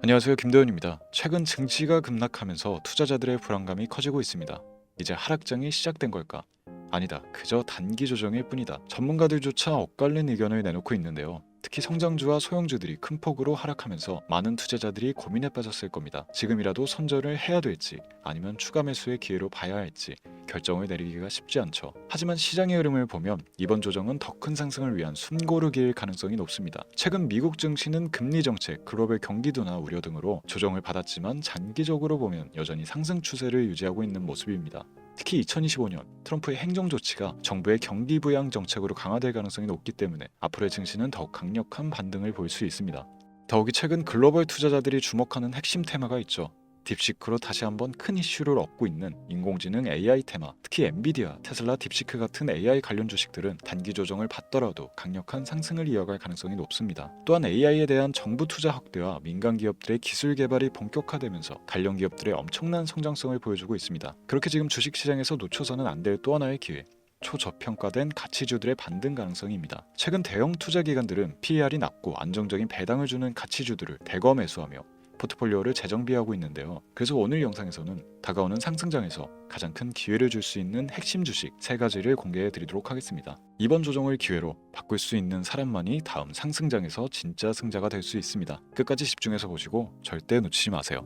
안녕하세요, 김도현입니다. 최근 증시가 급락하면서 투자자들의 불안감이 커지고 있습니다. 이제 하락장이 시작된 걸까? 아니다. 그저 단기 조정일 뿐이다. 전문가들조차 엇갈린 의견을 내놓고 있는데요. 특히 성장주와 소형주들이 큰 폭으로 하락하면서 많은 투자자들이 고민에 빠졌을 겁니다. 지금이라도 선절을 해야 될지 아니면 추가 매수의 기회로 봐야 할지 결정을 내리기가 쉽지 않죠. 하지만 시장의 흐름을 보면 이번 조정은 더 큰 상승을 위한 숨고르기일 가능성이 높습니다. 최근 미국 증시는 금리 정책, 글로벌 경기 둔화 우려 등으로 조정을 받았지만 장기적으로 보면 여전히 상승 추세를 유지하고 있는 모습입니다. 특히 2025년 트럼프의 행정 조치가 정부의 경기 부양 정책으로 강화될 가능성이 높기 때문에 앞으로의 증시는 더욱 강력한 반등을 보일 수 있습니다. 더욱이 최근 글로벌 투자자들이 주목하는 핵심 테마가 있죠. 딥시크로 다시 한번 큰 이슈를 얻고 있는 인공지능 AI 테마, 특히 엔비디아, 테슬라, 딥시크 같은 AI 관련 주식들은 단기 조정을 받더라도 강력한 상승을 이어갈 가능성이 높습니다. 또한 AI에 대한 정부 투자 확대와 민간 기업들의 기술 개발이 본격화되면서 관련 기업들의 엄청난 성장성을 보여주고 있습니다. 그렇게 지금 주식시장에서 놓쳐서는 안 될 또 하나의 기회, 초저평가된 가치주들의 반등 가능성입니다. 최근 대형 투자 기관들은 PER이 낮고 안정적인 배당을 주는 가치주들을 대거 매수하며 포트폴리오를 재정비하고 있는데요. 그래서 오늘 영상에서는 다가오는 상승장에서 가장 큰 기회를 줄 수 있는 핵심 주식 3가지를 공개해 드리도록 하겠습니다. 이번 조정을 기회로 바꿀 수 있는 사람만이 다음 상승장에서 진짜 승자가 될 수 있습니다. 끝까지 집중해서 보시고 절대 놓치지 마세요.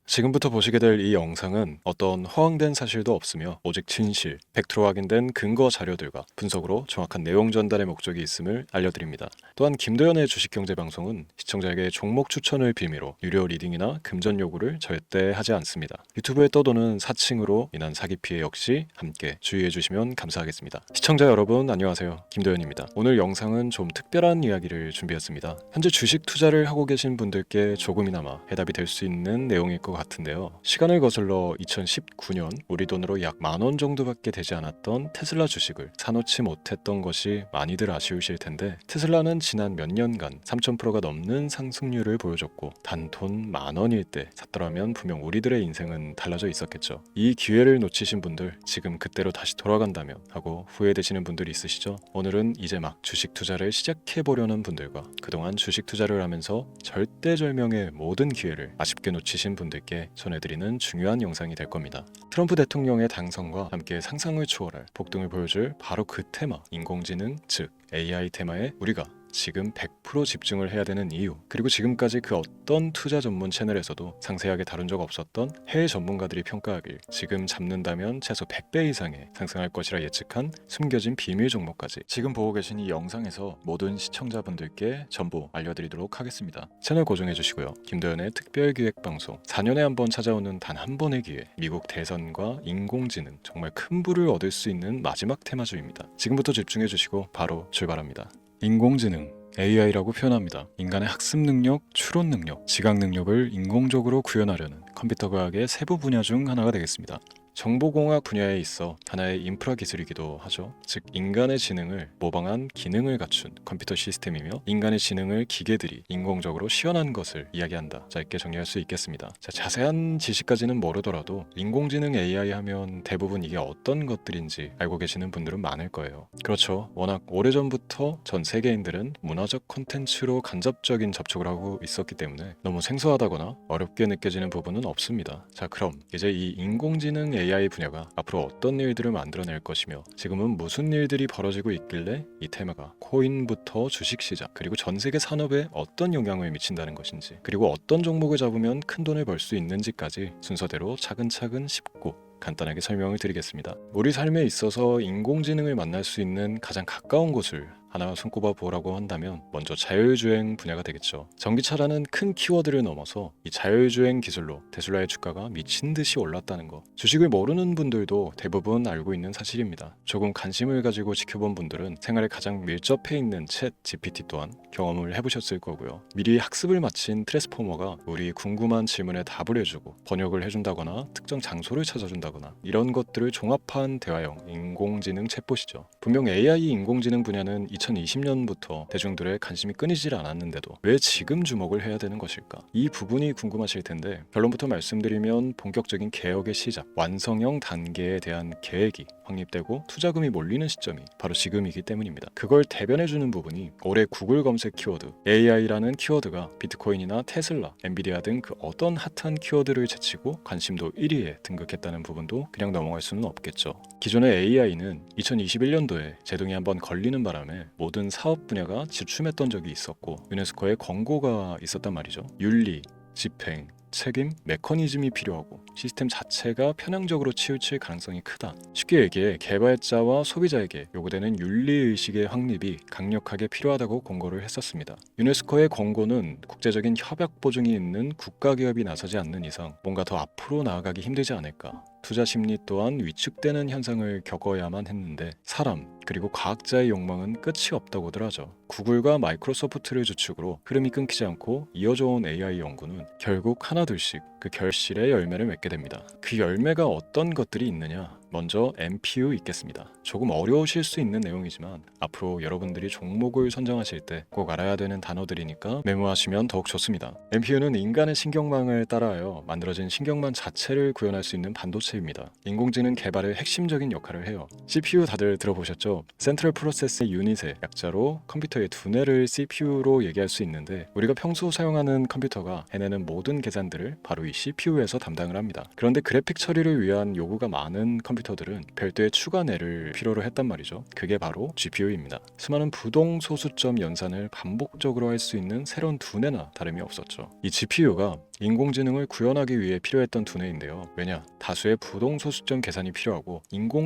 지금부터 보시게 될 이 영상은 어떤 허황된 사실도 없으며 오직 진실, 100% 확인된 근거 자료들과 분석으로 정확한 내용 전달의 목적이 있음을 알려드립니다. 또한 김도현의 주식경제방송은 시청자에게 종목 추천을 빌미로 유료 리딩이나 금전 요구를 절대 하지 않습니다. 유튜브에 떠도는 사칭으로 인한 사기 피해 역시 함께 주의해 주시면 감사하겠습니다. 시청자 여러분 안녕하세요. 김도현입니다. 오늘 영상은 좀 특별한 이야기를 준비했습니다. 현재 주식 투자를 하고 계신 분들께 조금이나마 해답이 될 수 있는 내용일 것 같은데요. 시간을 거슬러 2019년 우리 돈으로 약 10,000원 정도밖에 되지 않았던 테슬라 주식을 사놓지 못했던 것이 많이들 아쉬우실 텐데, 테슬라는 지난 몇 년간 3000%가 넘는 상승률을 보여줬고 단 돈 10,000원일 때 샀더라면 분명 우리들의 인생은 달라져 있었겠죠. 이 기회를 놓치신 분들, 지금 그때로 다시 돌아간다면 하고 후회되시는 분들이 있으시죠? 오늘은 이제 막 주식 투자를 시작해보려는 분들과 그동안 주식 투자를 하면서 절대절명의 모든 기회를 아쉽게 놓치신 분들께 전해드리는 중요한 영상이 될 겁니다. 트럼프 대통령의 당선과 함께 상상을 초월할 폭등을 보여줄 바로 그 테마, 인공지능, 즉 AI 테마에 우리가 지금 100% 집중을 해야 되는 이유, 그리고 지금까지 그 어떤 투자 전문 채널에서도 상세하게 다룬 적 없었던 해외 전문가들이 평가하길 지금 잡는다면 최소 100배 이상의 상승할 것이라 예측한 숨겨진 비밀 종목까지 지금 보고 계신 이 영상에서 모든 시청자분들께 전부 알려드리도록 하겠습니다. 채널 고정해 주시고요. 김도현의 특별기획방송, 4년에 한 번 찾아오는 단 한 번의 기회, 미국 대선과 인공지능, 정말 큰 부를 얻을 수 있는 마지막 테마주입니다. 지금부터 집중해 주시고 바로 출발합니다. 인공지능, AI라고 표현합니다. 인간의 학습 능력, 추론 능력, 지각 능력을 인공적으로 구현하려는 컴퓨터 과학의 세부 분야 중 하나가 되겠습니다. 정보공학 분야에 있어 하나의 인프라 기술이기도 하죠. 즉 인간의 지능을 모방한 기능을 갖춘 컴퓨터 시스템이며, 인간의 지능을 기계들이 인공적으로 시연한 것을 이야기한다. 짧게 정리할 수 있겠습니다. 자세한 지식까지는 모르더라도 인공지능 AI 하면 대부분 이게 어떤 것들인지 알고 계시는 분들은 많을 거예요. 그렇죠. 워낙 오래전부터 전 세계인들은 문화적 콘텐츠로 간접적인 접촉을 하고 있었기 때문에 너무 생소하다거나 어렵게 느껴지는 부분은 없습니다. 자, 그럼 이제 이 인공지능 AI 분야가 앞으로 어떤 일들을 만들어낼 것이며 지금은 무슨 일들이 벌어지고 있길래 이 테마가 코인부터 주식시장 그리고 전 세계 산업에 어떤 영향을 미친다는 것인지, 그리고 어떤 종목을 잡으면 큰 돈을 벌 수 있는지까지 순서대로 차근차근 쉽고 간단하게 설명을 드리겠습니다. 우리 삶에 있어서 인공지능을 만날 수 있는 가장 가까운 곳을 하나 손꼽아 보라고 한다면 먼저 자율주행 분야가 되겠죠. 전기차라는 큰 키워드를 넘어서 이 자율주행 기술로 테슬라의 주가가 미친 듯이 올랐다는 거, 주식을 모르는 분들도 대부분 알고 있는 사실입니다. 조금 관심을 가지고 지켜본 분들은 생활에 가장 밀접해 있는 챗 GPT 또한 경험을 해보셨을 거고요. 미리 학습을 마친 트랜스포머가 우리 궁금한 질문에 답을 해주고 번역을 해준다거나 특정 장소를 찾아준다거나 이런 것들을 종합한 대화형 인공지능 챗봇이죠. 분명 AI 인공지능 분야는 2020년부터 대중들의 관심이 끊이질 않았는데도 왜 지금 주목을 해야 되는 것일까? 이 부분이 궁금하실 텐데 결론부터 말씀드리면 본격적인 개혁의 시작, 완성형 단계에 대한 계획이 확립되고 투자금이 몰리는 시점이 바로 지금이기 때문입니다. 그걸 대변해주는 부분이 올해 구글 검색 키워드 AI라는 키워드가 비트코인이나 테슬라, 엔비디아 등 그 어떤 핫한 키워드를 제치고 관심도 1위에 등극했다는 부분도 그냥 넘어갈 수는 없겠죠. 기존의 AI는 2021년도에 제동이 한번 걸리는 바람에 모든 사업 분야가 주춤했던 적이 있었고 유네스코의 권고가 있었단 말이죠. 윤리, 집행, 책임, 메커니즘이 필요하고 시스템 자체가 편향적으로 치우칠 가능성이 크다. 쉽게 얘기해 개발자와 소비자에게 요구되는 윤리의식의 확립이 강력하게 필요하다고 권고를 했었습니다. 유네스코의 권고는 국제적인 협약 보증이 있는 국가기업이 나서지 않는 이상 뭔가 더 앞으로 나아가기 힘들지 않을까. 투자 심리 또한 위축되는 현상을 겪어야만 했는데 사람 그리고 과학자의 욕망은 끝이 없다고들 하죠. 구글과 마이크로소프트를 주축으로 흐름이 끊기지 않고 이어져온 AI 연구는 결국 하나둘씩 그 결실의 열매를 맺게 됩니다. 그 열매가 어떤 것들이 있느냐? 먼저 MPU 있겠습니다. 조금 어려우실 수 있는 내용이지만 앞으로 여러분들이 종목을 선정하실 때 꼭 알아야 되는 단어들이니까 메모하시면 더욱 좋습니다. MPU는 인간의 신경망을 따라하여 만들어진 신경망 자체를 구현할 수 있는 반도체입니다. 인공지능 개발의 핵심적인 역할을 해요. CPU 다들 들어보셨죠? 센트럴 프로세스 유닛의 약자로 컴퓨터의 두뇌를 CPU로 얘기할 수 있는데 우리가 평소 사용하는 컴퓨터가 해내는 모든 계산들을 바로 이 CPU에서 담당을 합니다. 그런데 그래픽 처리를 위한 요구가 많은 컴퓨터들은 별도의 추가 뇌를 필요로 했단 말이죠. 그게 바로 GPU입니다. 수많은 부동 소수점 연산을 반복적으로 할 수 있는 새로운 두뇌나 다름이 없었죠. 이 GPU가 인공지능을 구현하기 위해 필요했던 두뇌인데요. 왜냐? 다수의 부동 소수점 계산이 필요하고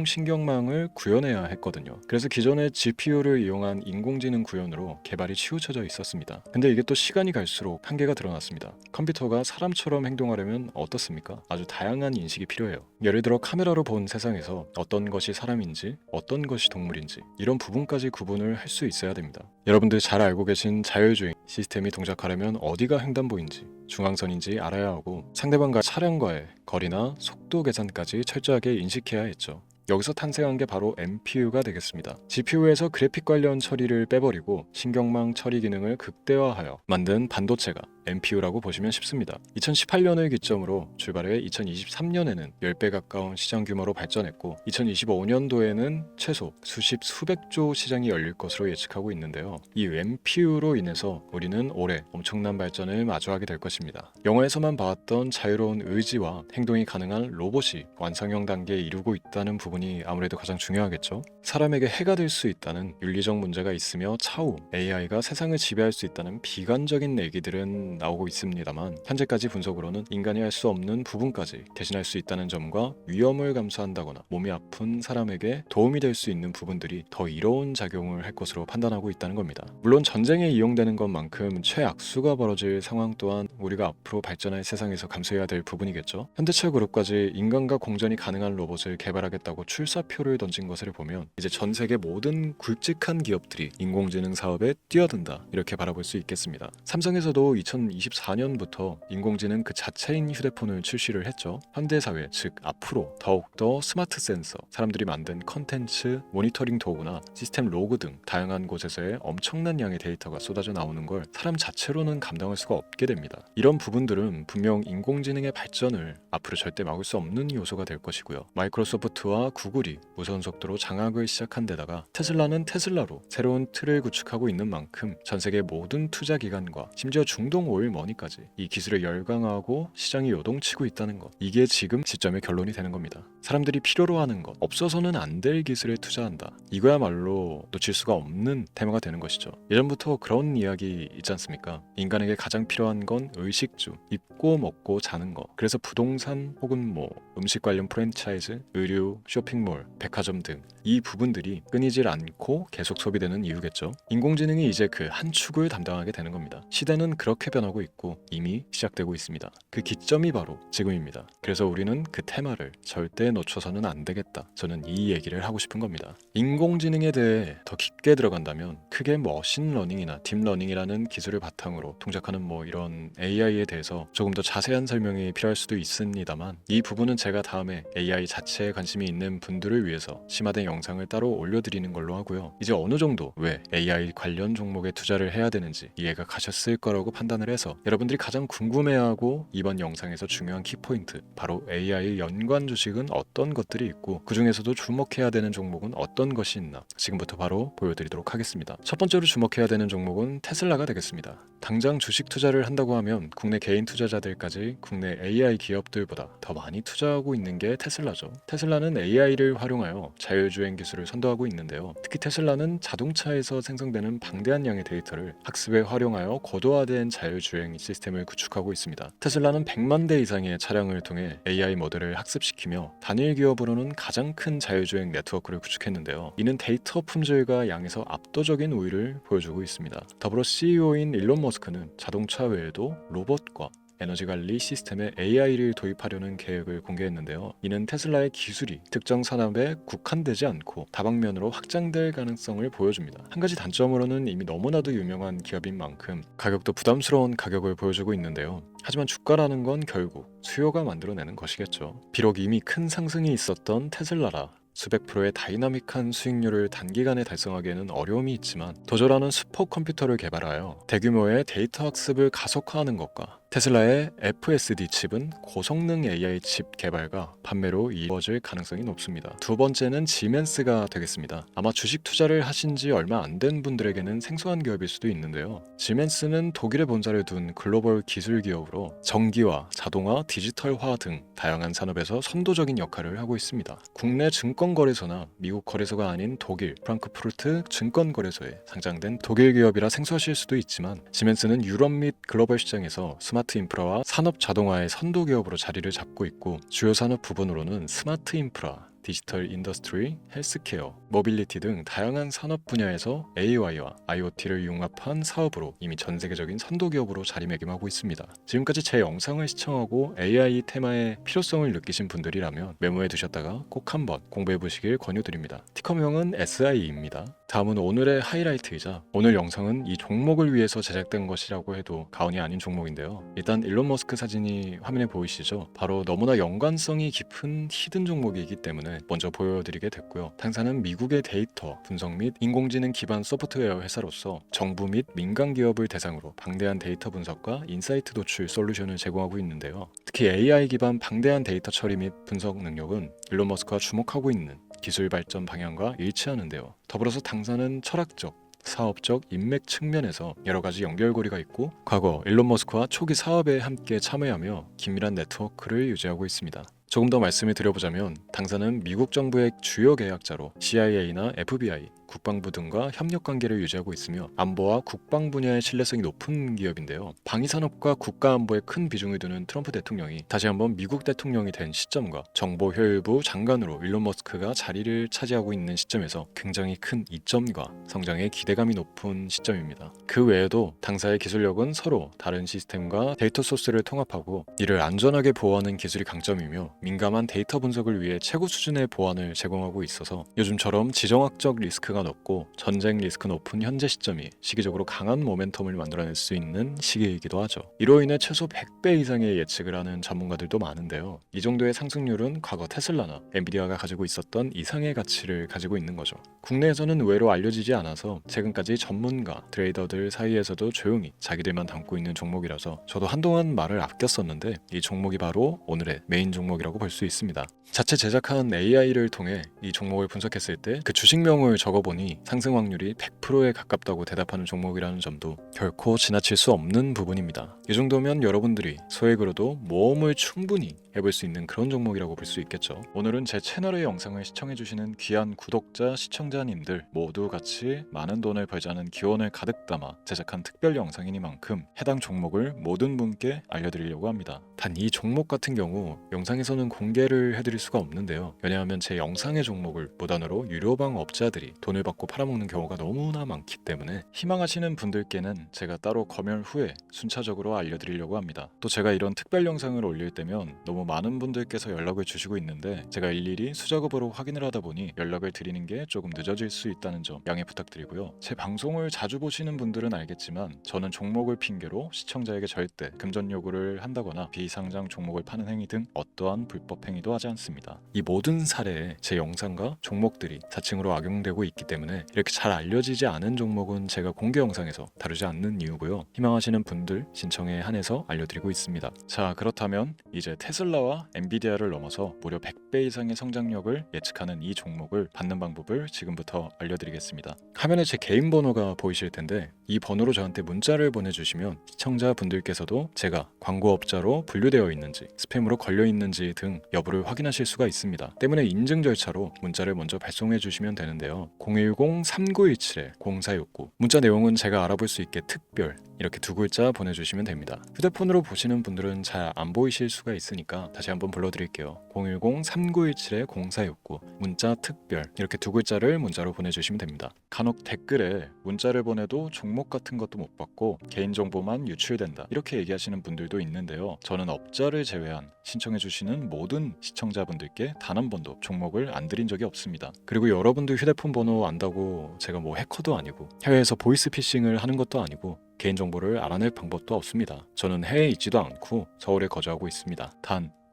인공신경망을 구현해야 했거든요. 그래서 기존의 GPU를 이용한 인공지능 구현으로 개발이 치우쳐져 있었습니다. 근데 이게 또 시간이 갈수록 한계가 드러났습니다. 컴퓨터가 사람처럼 행동하려면 어떻습니까? 아주 다양한 인식이 필요해요. 예를 들어 카메라로 본 세상에서 어떤 것이 사람인지 어떤 것이 동물인지 이런 부분까지 구분을 할 수 있어야 됩니다. 여러분들 잘 알고 계신 자율주행 시스템이 동작하려면 어디가 횡단보인지 중앙선인지 알아야 하고 상대방과 차량과의 거리나 속도 계산까지 철저하게 인식해야 했죠. 여기서 탄생한 게 바로 MPU가 되겠습니다. GPU에서 그래픽 관련 처리를 빼버리고 신경망 처리 기능을 극대화하여 만든 반도체가 MPU라고 보시면 쉽습니다. 2018년을 기점으로 출발해 2023년에는 10배 가까운 시장 규모로 발전했고 2025년도에는 최소 수백조 시장이 열릴 것으로 예측하고 있는데요. 이 MPU로 인해서 우리는 올해 엄청난 발전을 마주하게 될 것입니다. 영화에서만 봐왔던 자유로운 의지와 행동이 가능한 로봇이 완성형 단계에 이르고 있다는 부분이 아무래도 가장 중요하겠죠. 사람에게 해가 될 수 있다는 윤리적 문제가 있으며 차후 AI가 세상을 지배할 수 있다는 비관적인 얘기들은 나오고 있습니다만 현재까지 분석으로는 인간이 할 수 없는 부분까지 대신할 수 있다는 점과 위험을 감수한다거나 몸이 아픈 사람에게 도움이 될 수 있는 부분들이 더 이로운 작용을 할 것으로 판단하고 있다는 겁니다. 물론 전쟁에 이용되는 것만큼 최악수가 벌어질 상황 또한 우리가 앞으로 발전할 세상에서 감수해야 될 부분이겠죠. 현대차 그룹까지 인간과 공전이 가능한 로봇을 개발하겠다고 출사표를 던진 것을 보면 이제 전 세계 모든 굵직한 기업들이 인공지능 사업에 뛰어든다 이렇게 바라볼 수 있겠습니다. 삼성에서도 2024년부터 인공지능 그 자체인 휴대폰을 출시를 했죠. 현대사회 즉 앞으로 더욱더 스마트 센서, 사람들이 만든 컨텐츠, 모니터링 도구나 시스템 로그 등 다양한 곳에서의 엄청난 양의 데이터가 쏟아져 나오는 걸 사람 자체로는 감당할 수가 없게 됩니다. 이런 부분들은 분명 인공지능의 발전을 앞으로 절대 막을 수 없는 요소가 될 것이고요. 마이크로소프트와 구글이 무선 속도로 장악을 시작한 데다가 테슬라는 테슬라로 새로운 틀을 구축하고 있는 만큼 전 세계 모든 투자 기관과 심지어 중동 오일머니까지 이 기술에 열광하고 시장이 요동치고 있다는 것, 이게 지금 시점의 결론이 되는 겁니다. 사람들이 필요로 하는 것, 없어서는 안 될 기술에 투자한다. 이거야말로 놓칠 수가 없는 테마가 되는 것이죠. 예전부터 그런 이야기 있지 않습니까? 인간에게 가장 필요한 건 의식주, 입고 먹고 자는 것. 그래서 부동산 혹은 음식 관련 프랜차이즈, 의류, 쇼핑몰, 백화점 등 이 부분들이 끊이질 않고 계속 소비되는 이유겠죠. 인공지능이 이제 그 한 축을 담당하게 되는 겁니다. 시대는 그렇게 접근하고 있고 이미 시작되고 있습니다. 그 기점이 바로 지금입니다. 그래서 우리는 그 테마를 절대 놓쳐서는 안 되겠다. 저는 이 얘기를 하고 싶은 겁니다. 인공지능에 대해 더 깊게 들어간다면 크게 머신러닝이나 딥러닝이라는 기술을 바탕으로 동작하는 이런 AI에 대해서 조금 더 자세한 설명이 필요할 수도 있습니다만, 이 부분은 제가 다음에 AI 자체에 관심이 있는 분들을 위해서 심화된 영상을 따로 올려드리는 걸로 하고요. 이제 어느 정도 왜 AI 관련 종목에 투자를 해야 되는지 이해가 가셨을 거라고 판단을 해서 여러분들이 가장 궁금해하고 이번 영상에서 중요한 키포인트, 바로 AI 연관 주식은 어떤 것들이 있고 그 중에서도 주목해야 되는 종목은 어떤 것이 있나 지금부터 바로 보여드리도록 하겠습니다. 첫 번째로 주목해야 되는 종목은 테슬라가 되겠습니다. 당장 주식 투자를 한다고 하면 국내 개인 투자자들까지 국내 AI 기업들보다 더 많이 투자하고 있는 게 테슬라죠. 테슬라는 AI를 활용하여 자율주행 기술을 선도하고 있는데요. 특히 테슬라는 자동차에서 생성되는 방대한 양의 데이터를 학습에 활용하여 고도화된 자율주행 시스템을 구축하고 있습니다. 테슬라는 100만 대 이상의 차량을 통해 AI 모델을 학습시키며 단일 기업으로는 가장 큰 자율주행 네트워크를 구축했는데요. 이는 데이터 품질과 양에서 압도적인 우위를 보여주고 있습니다. 더불어 CEO인 일론 머스크는 자동차 외에도 로봇과 에너지 관리 시스템에 AI를 도입하려는 계획을 공개했는데요. 이는 테슬라의 기술이 특정 산업에 국한되지 않고 다방면으로 확장될 가능성을 보여줍니다. 한 가지 단점으로는 이미 너무나도 유명한 기업인 만큼 가격도 부담스러운 가격을 보여주고 있는데요. 하지만 주가라는 건 결국 수요가 만들어내는 것이겠죠. 비록 이미 큰 상승이 있었던 테슬라라 수백 프로의 다이나믹한 수익률을 단기간에 달성하기에는 어려움이 있지만 도저라는 슈퍼컴퓨터를 개발하여 대규모의 데이터 학습을 가속화하는 것과 테슬라의 FSD 칩은 고성능 AI 칩 개발과 판매로 이루어질 가능성이 높습니다. 두 번째는 지멘스가 되겠습니다. 아마 주식 투자를 하신 지 얼마 안 된 분들에게는 생소한 기업일 수도 있는데요. 지멘스는 독일에 본사를 둔 글로벌 기술 기업으로 전기와 자동화, 디지털화 등 다양한 산업에서 선도적인 역할을 하고 있습니다. 국내 증권거래소나 미국 거래소가 아닌 독일 프랑크푸르트 증권거래소에 상장된 독일 기업이라 생소하실 수도 있지만, 지멘스는 유럽 및 글로벌 시장에서 스마트 인프라와 산업 자동화의 선도 기업으로 자리를 잡고 있고, 주요 산업 부분으로는 스마트 인프라, 디지털 인더스트리, 헬스케어, 모빌리티 등 다양한 산업 분야에서 AI와 IoT를 융합한 사업으로 이미 전 세계적인 선도 기업으로 자리매김하고 있습니다. 지금까지 제 영상을 시청하고 AI 테마의 필요성을 느끼신 분들이라면 메모해 두셨다가 꼭 한번 공부해 보시길 권유드립니다. 티커명은 SIE입니다. 다음은 오늘의 하이라이트이자 오늘 영상은 이 종목을 위해서 제작된 것이라고 해도 과언이 아닌 종목인데요. 일단 일론 머스크 사진이 화면에 보이시죠? 바로 너무나 연관성이 깊은 히든 종목이기 때문에 먼저 보여드리게 됐고요. 당사는 미국의 데이터 분석 및 인공지능 기반 소프트웨어 회사로서 정부 및 민간 기업을 대상으로 방대한 데이터 분석과 인사이트 도출 솔루션을 제공하고 있는데요. 특히 AI 기반 방대한 데이터 처리 및 분석 능력은 일론 머스크가 주목하고 있는 기술 발전 방향과 일치하는데요. 더불어서 당사는 철학적, 사업적 인맥 측면에서 여러 가지 연결고리가 있고, 과거 일론 머스크와 초기 사업에 함께 참여하며 긴밀한 네트워크를 유지하고 있습니다. 조금 더 말씀을 드려보자면, 당사는 미국 정부의 주요 계약자로 CIA나 FBI, 국방부 등과 협력 관계를 유지하고 있으며 안보와 국방 분야의 신뢰성이 높은 기업인데요. 방위산업과 국가안보에 큰 비중을 두는 트럼프 대통령이 다시 한번 미국 대통령이 된 시점과 정보효율부 장관으로 일론 머스크가 자리를 차지하고 있는 시점에서 굉장히 큰 이점과 성장에 기대감이 높은 시점입니다. 그 외에도 당사의 기술력은 서로 다른 시스템과 데이터 소스를 통합하고 이를 안전하게 보호하는 기술이 강점이며, 민감한 데이터 분석을 위해 최고 수준의 보안을 제공하고 있어서 요즘처럼 지정학적 리스크가 높고 전쟁 리스크 높은 현재 시점이 시기적으로 강한 모멘텀을 만들어낼 수 있는 시기이기도 하죠. 이로 인해 최소 100배 이상의 예측을 하는 전문가들도 많은데요. 이 정도의 상승률은 과거 테슬라나 엔비디아가 가지고 있었던 이상의 가치를 가지고 있는 거죠. 국내에서는 의외로 알려지지 않아서 최근까지 전문가, 트레이더들 사이에서도 조용히 자기들만 담고 있는 종목이라서 저도 한동안 말을 아꼈었는데, 이 종목이 바로 오늘의 메인 종목이라고 볼 수 있습니다. 자체 제작한 AI를 통해 이 종목을 분석했을 때 그 주식명을 적어보니 상승 확률이 100%에 가깝다고 대답하는 종목이라는 점도 결코 지나칠 수 없는 부분입니다. 이 정도면 여러분들이 소액으로도 모험을 충분히 해볼 수 있는 그런 종목이라고 볼 수 있겠죠. 오늘은 제 채널의 영상을 시청해주시는 귀한 구독자, 시청자님들 모두 같이 많은 돈을 벌자는 기원을 가득 담아 제작한 특별 영상이니만큼 해당 종목을 모든 분께 알려드리려고 합니다. 단 이 종목 같은 경우 영상에서는 공개를 해드릴 수가 없는데요. 왜냐하면 제 영상의 종목을 무단으로 유료방 업자들이 돈을 받고 팔아먹는 경우가 너무나 많기 때문에 희망하시는 분들께는 제가 따로 검열 후에 순차적으로 알려드리려고 합니다. 또 제가 이런 특별 영상을 올릴 때면 너무 많은 분들께서 연락을 주시고 있는데 제가 일일이 수작업으로 확인을 하다 보니 연락을 드리는 게 조금 늦어질 수 있다는 점 양해 부탁드리고요. 제 방송을 자주 보시는 분들은 알겠지만 저는 종목을 핑계로 시청자에게 절대 금전 요구를 한다거나 비상장 종목을 파는 행위 등 어떠한 불법 행위도 하지 않습니다. 이 모든 사례에 제 영상과 종목들이 사칭으로 악용되고 있기 때문에 이렇게 잘 알려지지 않은 종목은 제가 공개 영상에서 다루지 않는 이유고요. 희망하시는 분들 신청에 한해서 알려드리고 있습니다. 자, 그렇다면 이제 테슬라와 엔비디아를 넘어서 무려 100배 이상의 성장력을 예측하는 이 종목을 받는 방법을 지금부터 알려드리겠습니다. 화면에 제 개인 번호가 보이실 텐데 이 번호로 저한테 문자를 보내주시면 시청자분들께서도 제가 광고업자로 분류되어 있는지 스팸으로 걸려 있는지 등 여부를 확인하실 수가 있습니다. 때문에 인증 절차로 문자를 먼저 발송해 주시면 되는데요. 010-3917-0469 문자 내용은 제가 알아볼 수 있게 특별 이렇게 두 글자 보내주시면 됩니다. 휴대폰으로 보시는 분들은 잘 안 보이실 수가 있으니까 다시 한번 불러드릴게요. 010-3917-0469 문자 특별 이렇게 두 글자를 문자로 보내주시면 됩니다. 간혹 댓글에 문자를 보내도 종목 같은 것도 못 받고 개인정보만 유출된다 이렇게 얘기하시는 분들도 있는데요. 저는 업자를 제외한 신청해주시는 모든 시청자분들께 단 한 번도 종목을 안 드린 적이 없습니다. 그리고 여러분들 휴대폰 번호 안다고 제가 뭐 해커도 아니고 해외에서 보이스피싱을 하는 것도 아니고 개인정보를 알아낼 방법도 없습니다. 저는 해외에 있지도 않고 서울에 거주하고 있습니다.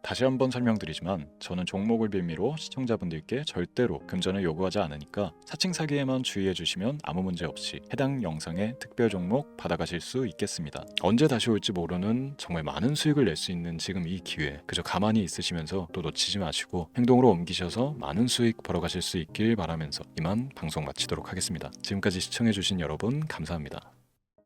다시 한번 설명드리지만 저는 종목을 빌미로 시청자분들께 절대로 금전을 요구하지 않으니까 사칭 사기에만 주의해 주시면 아무 문제 없이 해당 영상의 특별 종목 받아가실 수 있겠습니다. 언제 다시 올지 모르는 정말 많은 수익을 낼 수 있는 지금 이 기회 그저 가만히 있으시면서 또 놓치지 마시고 행동으로 옮기셔서 많은 수익 벌어가실 수 있길 바라면서 이만 방송 마치도록 하겠습니다. 지금까지 시청해 주신 여러분 감사합니다.